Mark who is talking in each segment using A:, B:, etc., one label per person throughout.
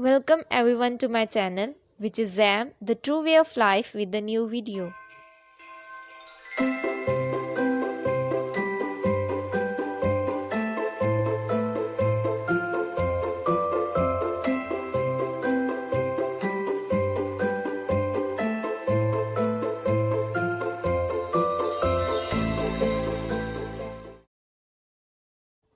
A: Welcome everyone to my channel, which is Zam, the true way of life, with the new video.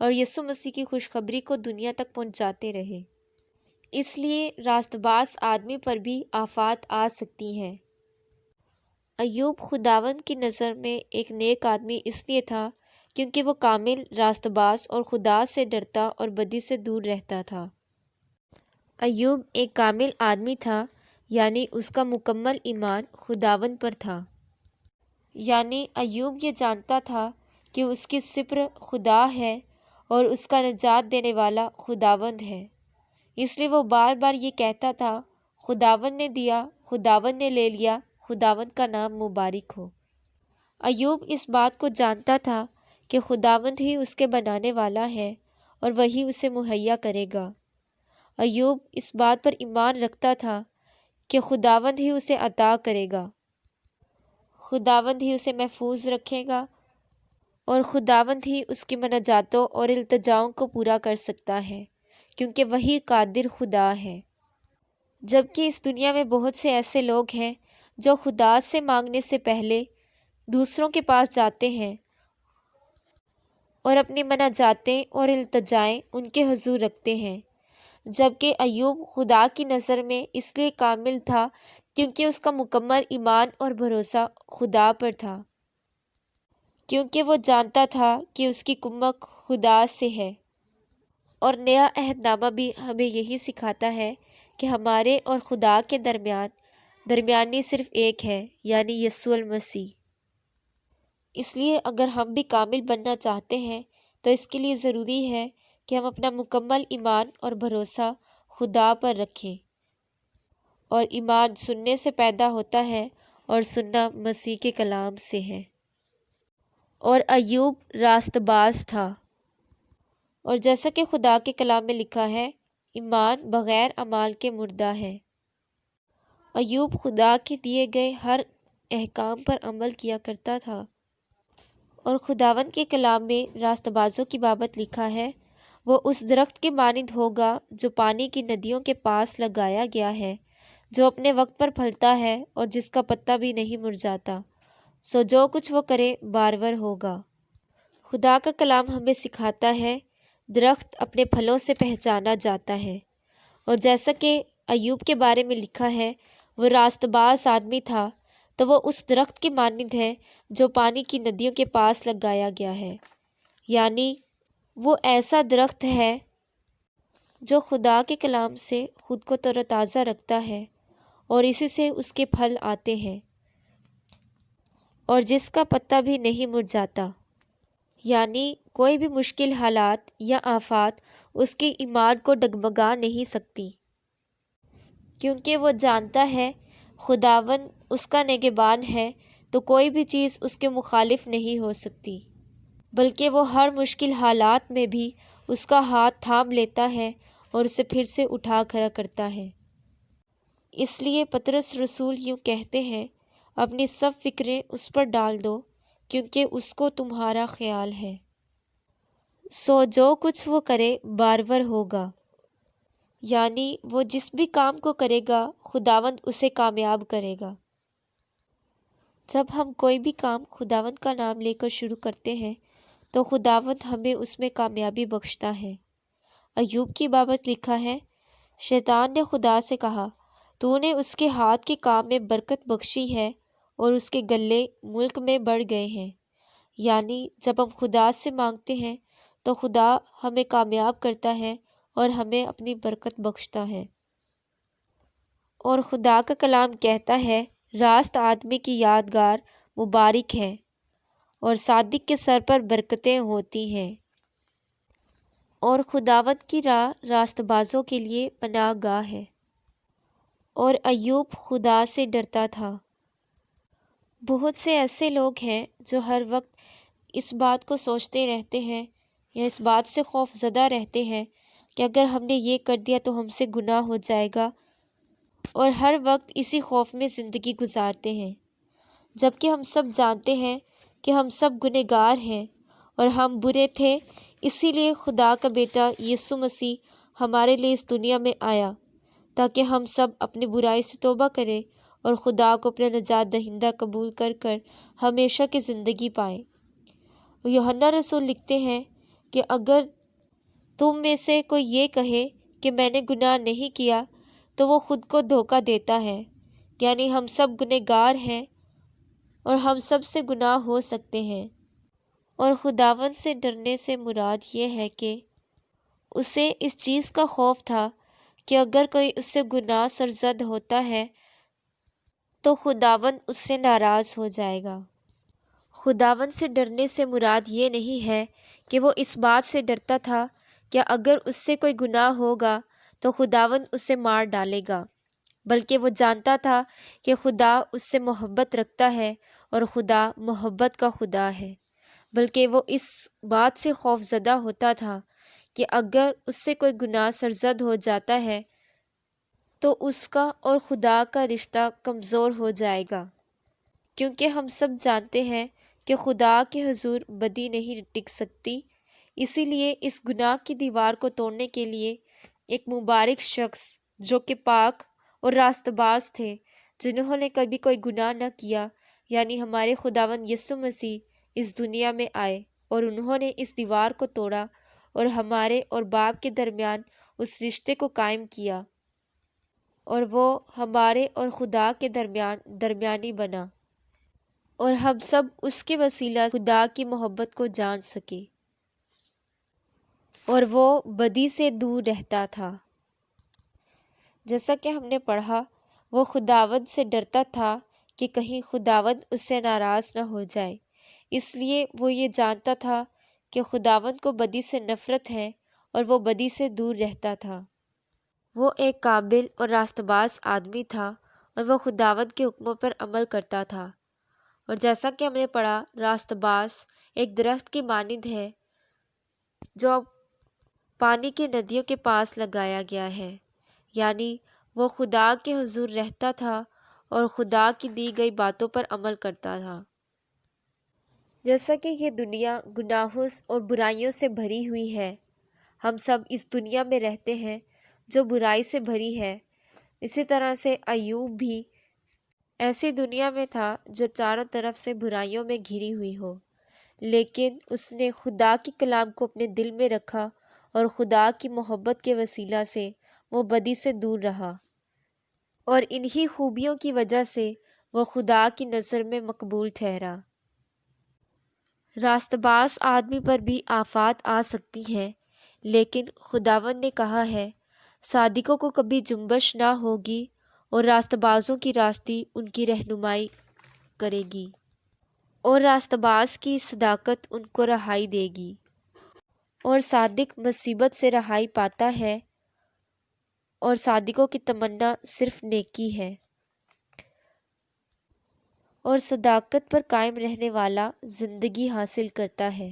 A: اور یسوع مسیح کی خوشخبری کو دنیا تک پہنچاتے رہے۔ اس لیے راست باز آدمی پر بھی آفات آ سکتی ہیں۔ ایوب خداوند کی نظر میں ایک نیک آدمی اس لیے تھا کیونکہ وہ کامل راست باز اور خدا سے ڈرتا اور بدی سے دور رہتا تھا۔ ایوب ایک کامل آدمی تھا، یعنی اس کا مکمل ایمان خداوند پر تھا۔ یعنی ایوب یہ جانتا تھا کہ اس کی سپر خدا ہے اور اس کا نجات دینے والا خداوند ہے۔ اس لیے وہ بار بار یہ کہتا تھا، خداوند نے دیا، خداوند نے لے لیا، خداوند کا نام مبارک ہو۔ ایوب اس بات کو جانتا تھا کہ خداوند ہی اس کے بنانے والا ہے اور وہی اسے مہیا کرے گا۔ ایوب اس بات پر ایمان رکھتا تھا کہ خداوند ہی اسے عطا کرے گا، خداوند ہی اسے محفوظ رکھے گا اور خداوند ہی اس کی مناجاتوں اور التجاؤں کو پورا کر سکتا ہے، کیونکہ وہی قادر خدا ہے۔ جبکہ اس دنیا میں بہت سے ایسے لوگ ہیں جو خدا سے مانگنے سے پہلے دوسروں کے پاس جاتے ہیں اور اپنی مناجاتیں اور التجائیں ان کے حضور رکھتے ہیں، جبکہ ایوب خدا کی نظر میں اس لیے کامل تھا کیونکہ اس کا مکمل ایمان اور بھروسہ خدا پر تھا، کیونکہ وہ جانتا تھا کہ اس کی کمک خدا سے ہے۔ اور نیا عہد نامہ بھی ہمیں یہی سکھاتا ہے کہ ہمارے اور خدا کے درمیانی صرف ایک ہے، یعنی یسوع المسیح۔ اس لیے اگر ہم بھی کامل بننا چاہتے ہیں تو اس کے لیے ضروری ہے کہ ہم اپنا مکمل ایمان اور بھروسہ خدا پر رکھیں، اور ایمان سننے سے پیدا ہوتا ہے اور سننا مسیح کے کلام سے ہے۔ اور ایوب راست باز تھا، اور جیسا کہ خدا کے کلام میں لکھا ہے، ایمان بغیر اعمال کے مردہ ہے۔ ایوب خدا کے دیے گئے ہر احکام پر عمل کیا کرتا تھا، اور خداوند کے کلام میں راست بازوں کی بابت لکھا ہے، وہ اس درخت کے مانند ہوگا جو پانی کی ندیوں کے پاس لگایا گیا ہے، جو اپنے وقت پر پھلتا ہے اور جس کا پتا بھی نہیں مرجھاتا، سو جو کچھ وہ کرے بارور ہوگا۔ خدا کا کلام ہمیں سکھاتا ہے درخت اپنے پھلوں سے پہچانا جاتا ہے، اور جیسا کہ ایوب کے بارے میں لکھا ہے وہ راست باز آدمی تھا، تو وہ اس درخت کی مانند ہے جو پانی کی ندیوں کے پاس لگایا گیا ہے، یعنی وہ ایسا درخت ہے جو خدا کے کلام سے خود کو تر و تازہ رکھتا ہے اور اسی سے اس کے پھل آتے ہیں، اور جس کا پتا بھی نہیں مرجھاتا، یعنی کوئی بھی مشکل حالات یا آفات اس کے ایمان کو ڈگمگا نہیں سکتی، کیونکہ وہ جانتا ہے خداوند اس کا نگہبان ہے، تو کوئی بھی چیز اس کے مخالف نہیں ہو سکتی، بلکہ وہ ہر مشکل حالات میں بھی اس کا ہاتھ تھام لیتا ہے اور اسے پھر سے اٹھا کھڑا کرتا ہے۔ اس لیے پطرس رسول یوں کہتے ہیں، اپنی سب فکریں اس پر ڈال دو کیونکہ اس کو تمہارا خیال ہے، سو جو کچھ وہ کرے بارور ہوگا، یعنی وہ جس بھی کام کو کرے گا خداوند اسے کامیاب کرے گا۔ جب ہم کوئی بھی کام خداوند کا نام لے کر شروع کرتے ہیں تو خداوند ہمیں اس میں کامیابی بخشتا ہے۔ ایوب کی بابت لکھا ہے، شیطان نے خدا سے کہا، تو نے اس کے ہاتھ کے کام میں برکت بخشی ہے اور اس کے گلے ملک میں بڑھ گئے ہیں۔ یعنی جب ہم خدا سے مانگتے ہیں تو خدا ہمیں کامیاب کرتا ہے اور ہمیں اپنی برکت بخشتا ہے۔ اور خدا کا کلام کہتا ہے، راست آدمی کی یادگار مبارک ہے اور صادق کے سر پر برکتیں ہوتی ہیں۔ اور خداوند کی راہ راست بازوں کے لیے پناہ گاہ ہے۔ اور ایوب خدا سے ڈرتا تھا۔ بہت سے ایسے لوگ ہیں جو ہر وقت اس بات کو سوچتے رہتے ہیں یا اس بات سے خوف زدہ رہتے ہیں کہ اگر ہم نے یہ کر دیا تو ہم سے گناہ ہو جائے گا، اور ہر وقت اسی خوف میں زندگی گزارتے ہیں، جبکہ ہم سب جانتے ہیں کہ ہم سب گنہگار ہیں اور ہم برے تھے، اسی لیے خدا کا بیٹا یسوع مسیح ہمارے لیے اس دنیا میں آیا تاکہ ہم سب اپنی برائی سے توبہ کریں اور خدا کو اپنا نجات دہندہ قبول کر کر ہمیشہ کی زندگی پائیں۔ یوحنا رسول لکھتے ہیں، کہ اگر تم میں سے کوئی یہ کہے کہ میں نے گناہ نہیں کیا تو وہ خود کو دھوکہ دیتا ہے، یعنی ہم سب گنہگار ہیں اور ہم سب سے گناہ ہو سکتے ہیں۔ اور خداوند سے ڈرنے سے مراد یہ ہے کہ اسے اس چیز کا خوف تھا کہ اگر کوئی اس سے گناہ سرزد ہوتا ہے تو خداوند اس سے ناراض ہو جائے گا۔ خداوند سے ڈرنے سے مراد یہ نہیں ہے کہ وہ اس بات سے ڈرتا تھا کہ اگر اس سے کوئی گناہ ہوگا تو خداوند اسے مار ڈالے گا، بلکہ وہ جانتا تھا کہ خدا اس سے محبت رکھتا ہے اور خدا محبت کا خدا ہے، بلکہ وہ اس بات سے خوف زدہ ہوتا تھا کہ اگر اس سے کوئی گناہ سرزد ہو جاتا ہے تو اس کا اور خدا کا رشتہ کمزور ہو جائے گا، کیونکہ ہم سب جانتے ہیں کہ خدا کے حضور بدی نہیں ٹک سکتی۔ اسی لیے اس گناہ کی دیوار کو توڑنے کے لیے ایک مبارک شخص جو کہ پاک اور راست باز تھے، جنہوں نے کبھی کوئی گناہ نہ کیا، یعنی ہمارے خداوند یسوع مسیح اس دنیا میں آئے اور انہوں نے اس دیوار کو توڑا اور ہمارے اور باپ کے درمیان اس رشتے کو قائم کیا، اور وہ ہمارے اور خدا کے درمیان درمیانی بنا، اور ہم سب اس کے وسیلہ خدا کی محبت کو جان سکے، اور وہ بدی سے دور رہتا تھا۔ جیسا کہ ہم نے پڑھا، وہ خداوند سے ڈرتا تھا کہ کہیں خداوند اس سے ناراض نہ ہو جائے، اس لیے وہ یہ جانتا تھا کہ خداوند کو بدی سے نفرت ہے اور وہ بدی سے دور رہتا تھا۔ وہ ایک قابل اور راست باز آدمی تھا اور وہ خداوند کے حکموں پر عمل کرتا تھا، اور جیسا کہ ہم نے پڑھا، راست باز ایک درخت کی مانند ہے جو پانی کی ندیوں کے پاس لگایا گیا ہے، یعنی وہ خدا کے حضور رہتا تھا اور خدا کی دی گئی باتوں پر عمل کرتا تھا۔ جیسا کہ یہ دنیا گناہوں اور برائیوں سے بھری ہوئی ہے، ہم سب اس دنیا میں رہتے ہیں جو برائی سے بھری ہے، اسی طرح سے ایوب بھی ایسی دنیا میں تھا جو چاروں طرف سے برائیوں میں گھری ہوئی ہو، لیکن اس نے خدا کے کلام کو اپنے دل میں رکھا اور خدا کی محبت کے وسیلہ سے وہ بدی سے دور رہا، اور انہی خوبیوں کی وجہ سے وہ خدا کی نظر میں مقبول ٹھہرا۔ راست باز آدمی پر بھی آفات آ سکتی ہیں، لیکن خداوند نے کہا ہے صادقوں کو کبھی جنبش نہ ہوگی اور راست بازوں کی راستی ان کی رہنمائی کرے گی، اور راست باز کی صداقت ان کو رہائی دے گی، اور صادق مصیبت سے رہائی پاتا ہے، اور صادقوں کی تمنا صرف نیکی ہے، اور صداقت پر قائم رہنے والا زندگی حاصل کرتا ہے۔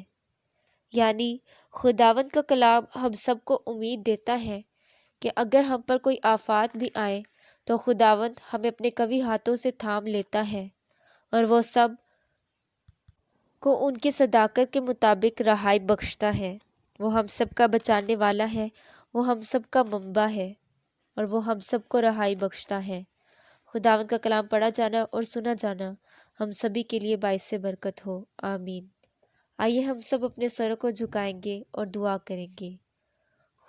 A: یعنی خداوند کا کلام ہم سب کو امید دیتا ہے کہ اگر ہم پر کوئی آفات بھی آئے تو خداوند ہمیں اپنے قوی ہاتھوں سے تھام لیتا ہے، اور وہ سب کو ان کی صداقت کے مطابق رہائی بخشتا ہے۔ وہ ہم سب کا بچانے والا ہے، وہ ہم سب کا منبع ہے، اور وہ ہم سب کو رہائی بخشتا ہے۔ خداوند کا کلام پڑھا جانا اور سنا جانا ہم سبھی کے لیے باعث برکت ہو، آمین۔ آئیے ہم سب اپنے سروں کو جھکائیں گے اور دعا کریں گے۔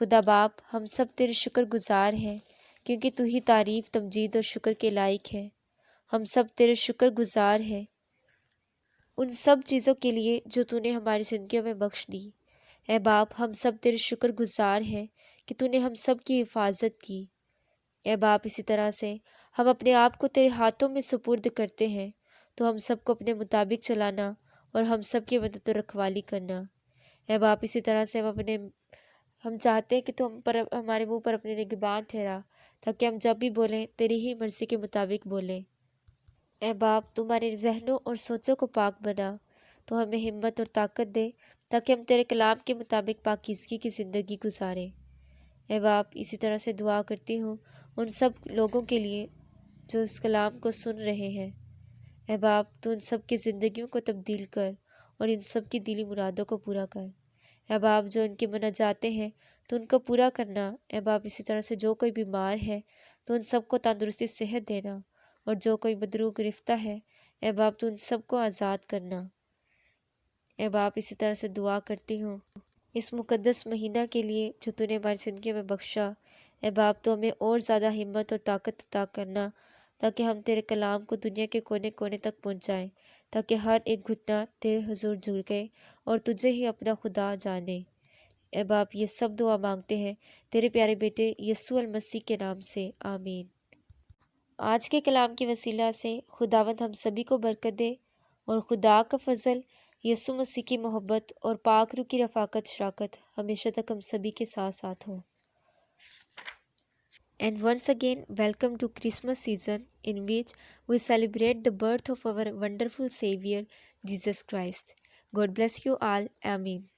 A: خدا باپ، ہم سب تیرے شکر گزار ہیں کیونکہ تو ہی تعریف، تمجید اور شکر کے لائق ہے۔ ہم سب تیرے شکر گزار ہیں ان سب چیزوں کے لیے جو تو نے ہماری زندگیوں میں بخش دی۔ اے باپ، ہم سب تیرے شکر گزار ہیں کہ تو نے ہم سب کی حفاظت کی۔ اے باپ، اسی طرح سے ہم اپنے آپ کو تیرے ہاتھوں میں سپرد کرتے ہیں، تو ہم سب کو اپنے مطابق چلانا اور ہم سب کی مدد و رکھوالی کرنا۔ اے باپ، اسی طرح سے ہم چاہتے ہیں کہ تو ہمارے منہ پر اپنے نگہبان ٹھہرا، تاکہ ہم جب بھی بولیں تیری ہی مرضی کے مطابق بولیں۔ اے باپ، تمہارے ذہنوں اور سوچوں کو پاک بنا، تو ہمیں ہمت اور طاقت دے تاکہ ہم تیرے کلام کے مطابق پاکیزگی کی زندگی گزاریں۔ اے باپ، اسی طرح سے دعا کرتی ہوں ان سب لوگوں کے لیے جو اس کلام کو سن رہے ہیں۔ اے باپ، تو ان سب کی زندگیوں کو تبدیل کر اور ان سب کی دلی مرادوں کو پورا کر۔ اے باپ، جو ان کے مناجاتیں ہیں تو ان کو پورا کرنا۔ اے باپ، اسی طرح سے جو کوئی بیمار ہے تو ان سب کو تندرستی صحت دینا، اور جو کوئی بدروح گرفتہ ہے اے باپ تو ان سب کو آزاد کرنا۔ اے باپ، اسی طرح سے دعا کرتی ہوں اس مقدس مہینہ کے لیے جو تو نے ہماری زندگی میں بخشا، اے باپ تو ہمیں اور زیادہ ہمت اور طاقت عطا کرنا تاکہ ہم تیرے کلام کو دنیا کے کونے کونے تک پہنچائیں، تاکہ ہر ایک گھٹنا تیرے حضور جھکے اور تجھے ہی اپنا خدا جانے۔ اے باپ یہ سب دعا مانگتے ہیں تیرے پیارے بیٹے یسوع المسیح کے نام سے، آمین۔ آج کے کلام کے وسیلہ سے خداوند ہم سبھی کو برکت دے اور خدا کا فضل، یسوع مسیح کی محبت اور پاک روح کی رفاقت شراکت ہمیشہ تک ہم سبھی کے ساتھ ساتھ ہوں۔ And once again, welcome to Christmas season in which we celebrate the birth of our wonderful Savior, Jesus Christ. God bless you all. Amen.